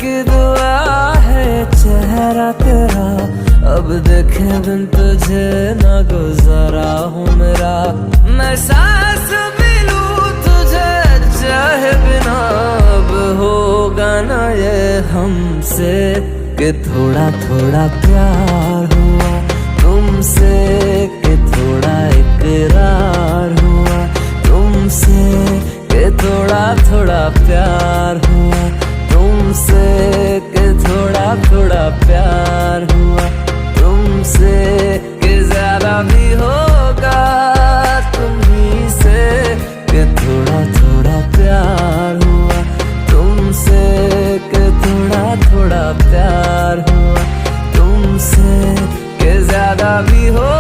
की दुआ है चेहरा तेरा, अब देखे बिन तुझे न गुजारा हूँ मेरा। मैं सांस भी लूं तुझे चाहे बिना, अब होगा ना ये हमसे कि थोड़ा थोड़ा प्यार हुआ तुमसे, कि थोड़ा इकरार हुआ तुमसे, कि थोड़ा थोड़ा प्यार हुआ तुमसे, कि थोड़ा थोड़ा प्यार हुआ तुमसे, कि ज्यादा भी होगा तुम्ही से, कि थोड़ा थोड़ा प्यार हुआ तुमसे, कि थोड़ा थोड़ा प्यार हुआ तुमसे, कि ज्यादा भी हो